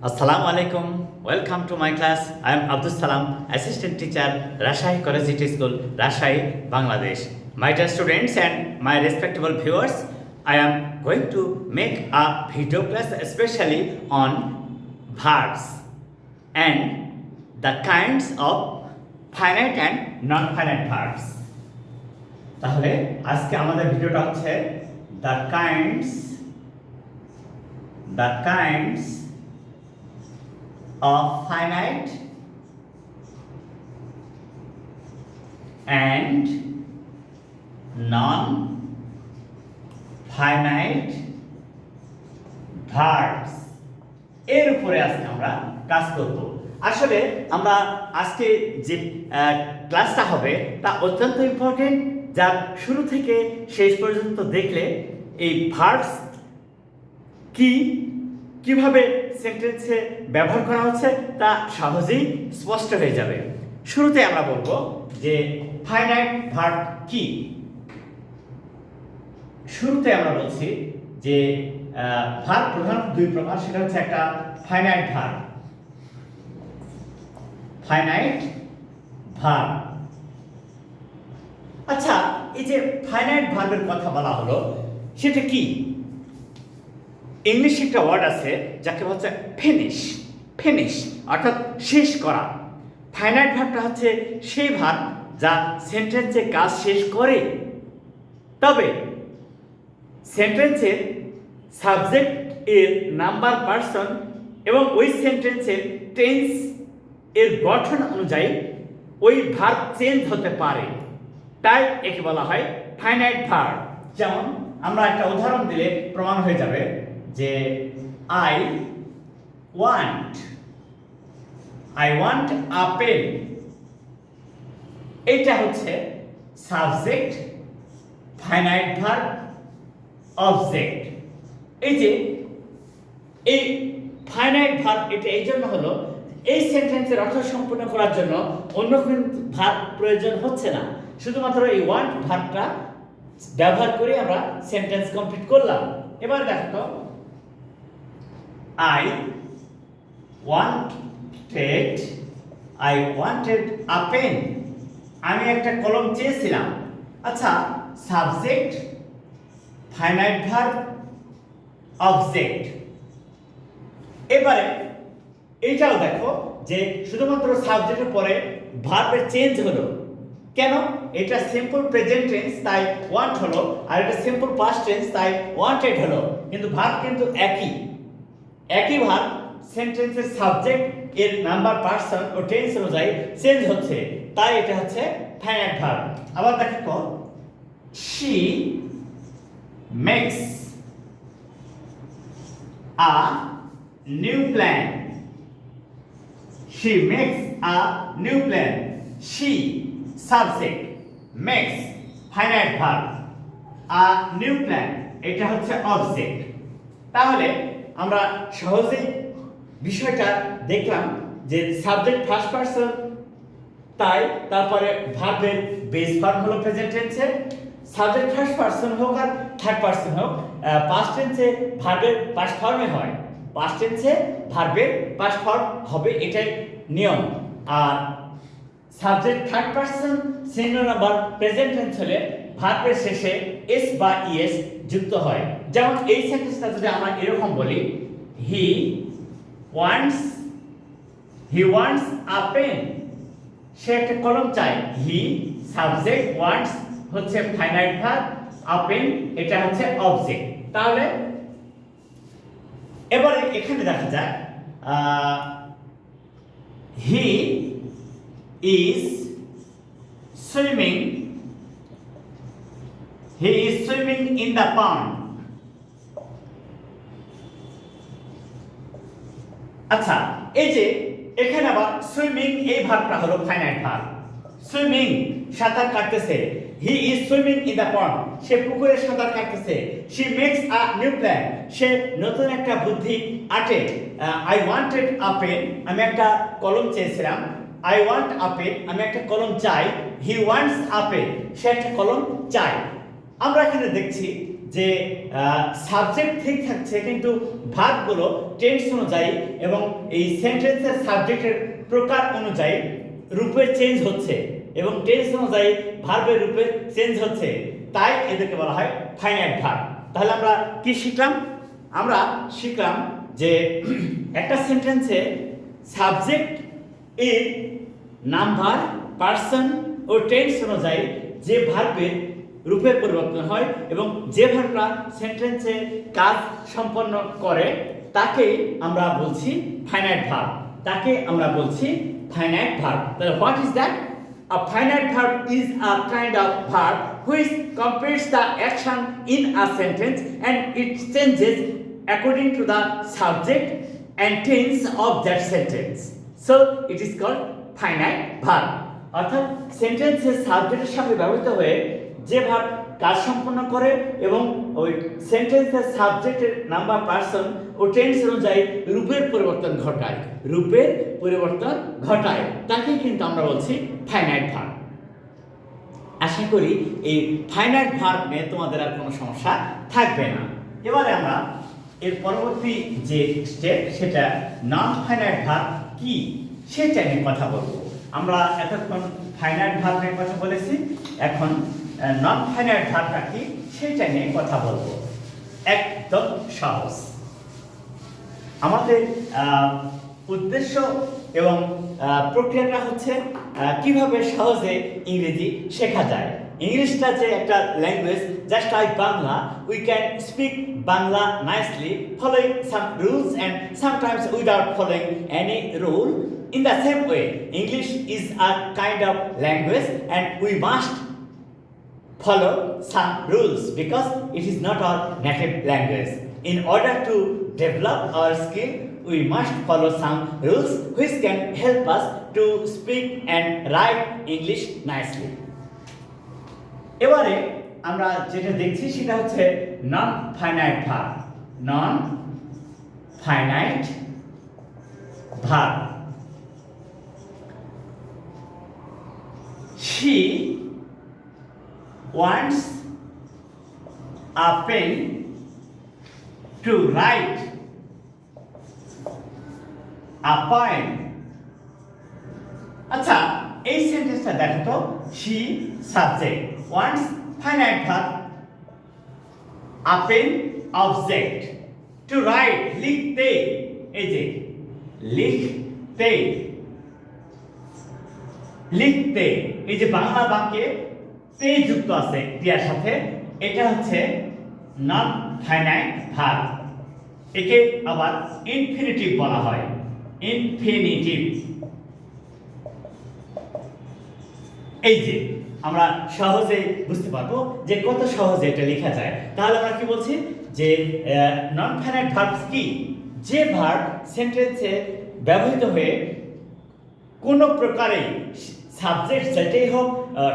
Assalamu alaikum. Welcome to my class. I am Abdus Salam, assistant teacher, Rajshahi Collegiate School, Rajshahi, Bangladesh. My dear students and my respectable viewers, I am going to make a video class especially on verbs and the kinds of finite and non-finite verbs. তাহলে আজকে আমাদের ভিডিওটা হচ্ছে the kinds of finite and non-finite verbs এর উপরে আজকে আমরা কাজ করব। আসলে আমরা আজকে যে ক্লাসটা হবে তা অত্যন্ত ইম্পর্টেন্ট, যা শুরু থেকে শেষ পর্যন্ত দেখলে এই ভার্বস কিভাবে সেন্টেন্সে ব্যবহার করা হচ্ছে তা সহজেই স্পষ্ট হয়ে যাবে। শুরুতে আমরা বলবো যে ফাইনাইট ভার্ব কি। শুরুতে আমরা বলছি যে ভার্ব প্রধানত দুই প্রকার, সেটা হচ্ছে একটা ফাইনাইট ভার্ব। আচ্ছা, এই যে ফাইনাইট ভার্বের কথা বলা হলো সেটা কি? ইংলিশে একটা ওয়ার্ড আছে যাকে বলছে ফিনিশ, অর্থাৎ শেষ করা। ফাইনাইট ভার্বটা হচ্ছে সেই ভার্ব যা সেন্টেন্সে কাজ শেষ করে, তবে সেন্টেন্সের সাবজেক্ট এর নাম্বার পার্সন এবং ওই সেন্টেন্সের টেন্স এর গঠন অনুযায়ী ওই ভার্ব চেঞ্জ হতে পারে, তাই একে বলা হয় ফাইনাইট ভার্ব। যেমন আমরা একটা উদাহরণ দিলে প্রমাণ হয়ে যাবে যে I want a pen, এটা হচ্ছে সাবজেক্ট, ফাইনাইট ভার্ব, অবজেক্ট। এই যে এই ফাইনাইট ভার্ব এটা এই জন্য হলো এই সেন্টেন্সের অর্থ সম্পূর্ণ করার জন্য অন্য কোনো ভার্ব প্রয়োজন হচ্ছে না, শুধুমাত্র এই ওয়ান্ট ভার্বটা ব্যবহার করে আমরা সেন্টেন্স কমপ্লিট করলাম। এবার দেখো তো, I wanted a pen, আমি একটা কলম চেয়েছিলাম। আচ্ছা, সাবজেক্ট, ফাইনাইট ভার্ব, অবজেক্ট। এবারে এইটাও দেখো যে শুধুমাত্র সাবজেক্টের পরে ভার্বের চেঞ্জ হলো কেন? এটা সিম্পল প্রেজেন্ট টেন্স তাই ওয়ান্ট হলো, আর এটা সিম্পল পাস্ট টেন্স তাই ওয়ান্টেড হলো, কিন্তু ভার্ব কিন্তু একই ভার্ব সেন্টেন্সের সাবজেক্ট এর নাম্বার পার্সন ও টেন্স অনুযায়ী চেঞ্জ হচ্ছে, তাই এটা হচ্ছে ফাইনাইট ভার্ব। আবার দেখো, she makes a new plan, she subject, makes finite verb, a new plan এটা হচ্ছে অবজেক্ট। তাহলে আমরা সহজেই বিষয়টা দেখলাম যে সাবজেক্ট ফার্স্ট পারসন, তাই তারপরে ভার্বের বেস ফর্ম হলো প্রেজেন্ট টেন্সে, সাবজেক্ট ফার্স্ট পারসন হোক আর থার্ড পারসন হোক, পাস্ট টেন্সে ভার্বের পাস্ট ফর্মে হয়, পাস্ট টেন্সে ভার্বের পাস্ট ফর্ম হবে, এটাই নিয়ম। আর subject third person singular number present tense হলে ভার্বের শেষে এস বা ইএস যুক্ত হয়। যেমন এই সেন্টেন্সটা যদি আমরা এরকম বলি, হি ওয়ান্টস আ পেন, সে একটা কলম চায়। হি সাবজেক্ট, ওয়ান্টস হচ্ছে ফাইনাইট ভার্ব, আ পেন এটা হচ্ছে অবজেক্ট। তাহলে এবারে এখানে দেখা যায় হি is swimming in the pond। আচ্ছা, এই যে এখানে আবার সুইমিং এই ভার্বটা হলো ফাইনাইট ভার্ব। সুইমিং সাঁতার কাটতেছে, he is swimming in the pond সে পুকুরে সাঁতার কাটতেছে। She makes a new plan সে নতুন একটা বুদ্ধি আটে। আই ওয়ান্টেড আ পেন আমি একটা কলম চেয়েছিলাম। I want a pen আমি একটা কলম চাই। He wants a pen সে একটা কলম চায়। আমরা এখানে দেখছি যে সাবজেক্ট ঠিক থাকছে কিন্তু ভার্বগুলো টেন্স অনুযায়ী এবং এই সেন্টেন্সের সাবজেক্টের প্রকার অনুযায়ী রূপের চেঞ্জ হচ্ছে এবং টেন্স অনুযায়ী ভার্বের রূপের চেঞ্জ হচ্ছে, তাই এদেরকে বলা হয় ফাইনাইট ভার্ব। তাহলে আমরা কি শিখলাম? আমরা শিখলাম যে একটা সেন্টেন্সে সাবজেক্ট এর নাম্বার, পার্সন ও টেন্স অনুযায়ী যে ভার্বের রূপের পরিবর্তন হয় এবং যে ভার্বটা সেন্টেন্সে কাজ সম্পন্ন করে তাকে আমরা বলছি ফাইনাইট ভার্ব, তাকে আমরা বলছি ফাইনাইট ভার্ব। তাহলে what is that? A finite verb is a kind of verb which completes the action in a sentence and it changes according to the subject and tense of that sentence. So it is called finite verb. অর্থাৎ সেন্টেন্সের সাবজেক্টের সাথে ব্যবহৃত হয়ে যে verb কাজ সম্পন্ন করে এবং ওই সেন্টেন্সের সাবজেক্টের নাম্বার, পার্সন ও টেন্স অনুযায়ী রূপের পরিবর্তন ঘটায়, রূপের পরিবর্তন ঘটায়, তাকে কিন্তু আমরা বলছি ফাইনাইট ভার্ব। আশা করি এই ফাইনাইট ভার্ব নিয়ে তোমাদের আর কোনো সমস্যা থাকবে না। এবারে আমরা এর পরবর্তী যে স্টেপ সেটা নন ফাইনাইট ভার্ব কি সেটা নিয়ে কথা বলবো। আমরা এতক্ষণ ফাইনাইট ভার্ব নিয়ে কথা বলেছি, এখন নন ফাইনাইট ভার্বটা কি সেটা নিয়ে কথা বলবো। একদম সহজ। আমাদের উদ্দেশ্য এবং প্রক্রিয়াটা হচ্ছে কিভাবে সহজে ইংরেজি শেখা যায়। ইংলিশটা যে একটা language, just like Bangla, we can speak Bangla nicely following some rules and sometimes without following any rule. In the same way, English is a kind of language and we must follow some rules because it is not our native language. In order to develop our skill, we must follow some rules which can help us to speak and write English nicely. এবারে আমরা যেটা দেখছি সেটা হচ্ছে নন finite verb. Non finite verb. She wants a pen to write a poem. আচ্ছা, এই সেন্টেন্সটা দেখো তো, she subject, wants finite verb, a pen object, to write লিখতে, এই যে লিখতে, লিখতে, এই যে বাংলা বাক্যে তে যুক্ত আছে ক্রিয়ার সাথে, এটা হচ্ছে নন ফাইনাইট ভার্ব। একে আবার ইনফিনিটিভ বলা হয়, ইনফিনিটিভ। এই যে আমরা সহজে বুঝতে পারবো যে কত সহজে এটা লেখা যায়। তাহলে আমরা কি বলছি যে নন ফাইনাইট ভার্বস কি? যে ভার্ব সেন্টেন্সে ব্যবহৃত হয়ে কোনো প্রকারে সাবজেক্ট যেটাই হোক,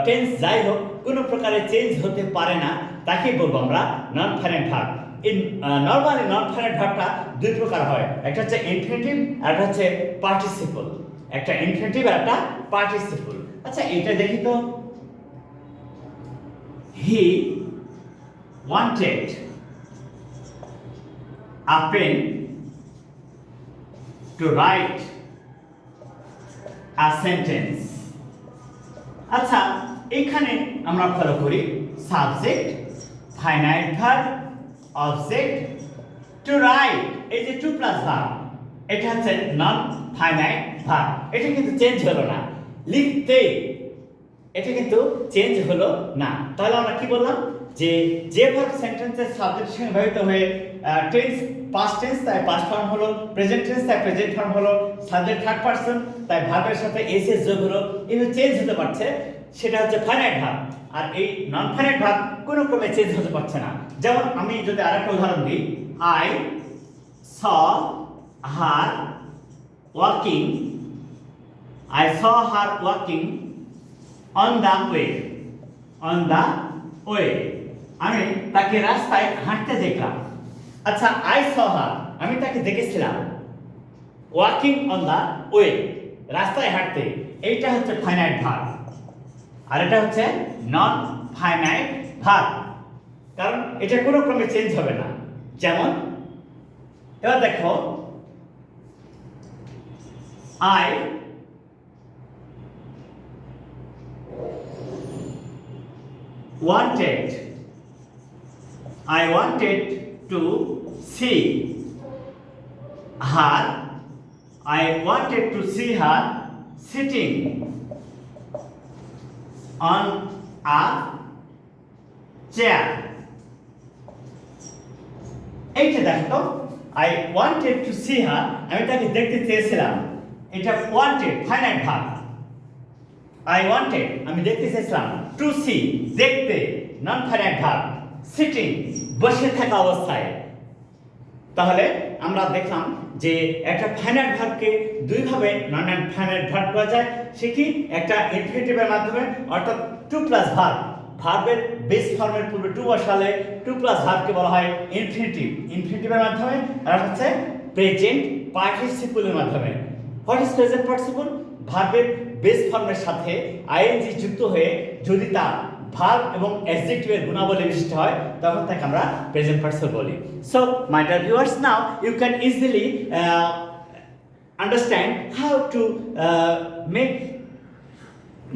টেন্স যাই হোক, কোনো প্রকারে চেঞ্জ হতে পারে না, তাকে বলবো আমরা non finite verb. Normally non finite ভার্বটা দুই প্রকার হয়, একটা হচ্ছে ইনফিনিটিভ আর একটা হচ্ছে পার্টিসিপল। একটা ইনফিনিটিভ আর একটা পার্টিসিপল। আচ্ছা, এটা দেখি তো, he wanted a pen to write a sentence. আচ্ছা, এখানে আমরা ফলো করি subject, finite verb, object, to write, এই যে টু প্লাস ভার্ব, এটা হচ্ছে নন ফাইনাইট ভার্ব। এটা কিন্তু চেঞ্জ হলো না। লিখতে, এটা কিন্তু চেঞ্জ হলো না। তাহলে আমরা কি বললাম যে যে ভার্ব সেন্টেন্সের সাবজেক্টের সঙ্গে ব্যবহৃত হয়ে টেন্স পাস্ট টেন্স তাই পাস্ট ফর্ম হলো, প্রেজেন্ট টেন্স তাই প্রেজেন্ট ফর্ম হলো, সাবজেক্ট থার্ড পারসন তাই ভার্বের সাথে এস এস যোগ হলো, এভাবে চেঞ্জ হতে পারছে, সেটা হচ্ছে ফাইনাইট ভার্ব। আর এই নন ফাইনাইট ভার্ব কোনো ক্রমে চেঞ্জ হতে পারছে না। যেমন আমি যদি আরেকটা উদাহরণ দিই, I saw her walking, I saw her walking on the way. On the way, আমি তাকে রাস্তায় হাঁটতে দেখলাম। আচ্ছা, I saw her, আমি তাকে দেখেছিলাম ওয়াকিং অন দ্য ওয়ে, রাস্তায় হাঁটতে। এইটা হচ্ছে ফাইনাইট ভার্ব আর এটা হচ্ছে নন ফাইনাইট ভার্ব। কারণ এটা কোনো ক্রমে চেঞ্জ হবে না। যেমন এবার দেখো I wanted to see her. I wanted to see her sitting on a chair. এইটা দেখো I wanted to see her, আমি তাকে দেখতে চেয়েছিলাম। এটা wanted finite verb. I wanted আমি দেখতে চেয়েছিলাম, to see দেখতে নন ফাইনাইট ভার্ব, সিটিং বসে থাকা অবস্থায়। তাহলে আমরা দেখলাম যে একটা ফাইনাইট ভার্বকে দুই ভাবে নন ফাইনাইট ভার্ব করা যায়। সে কি একটা ইনফিনিটিভের মাধ্যমে, অর্থাৎ টু প্লাস ভার্ব, ভার্বের বেস ফর্মের পূর্বে টু বসালে টু প্লাস ভার্বকে বলা হয় ইনফিনিটিভ, ইনফিনিটিভের মাধ্যমে। আর হচ্ছে প্রেজেন্ট পার্টিসিপলের মাধ্যমে। What is present participle? ভার্বের বেস ফর্মের সাথে আইএনজি যুক্ত হয়ে যদি তা ভার্ব এবং অ্যাডজেক্টিভের গুণাবলী বিশিষ্ট হয় তখন তাকে আমরা প্রেজেন্ট পার্টিসিপল বলি। So my dear viewers, now you can easily understand how to make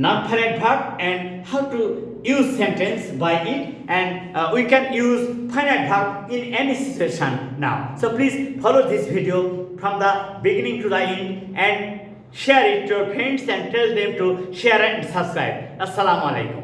non-finite verb and how to use sentence by it, and we can use finite verb in any situation now. So please follow this video from the beginning to the end and share it to your friends and tell them to share and subscribe. Assalamu alaikum.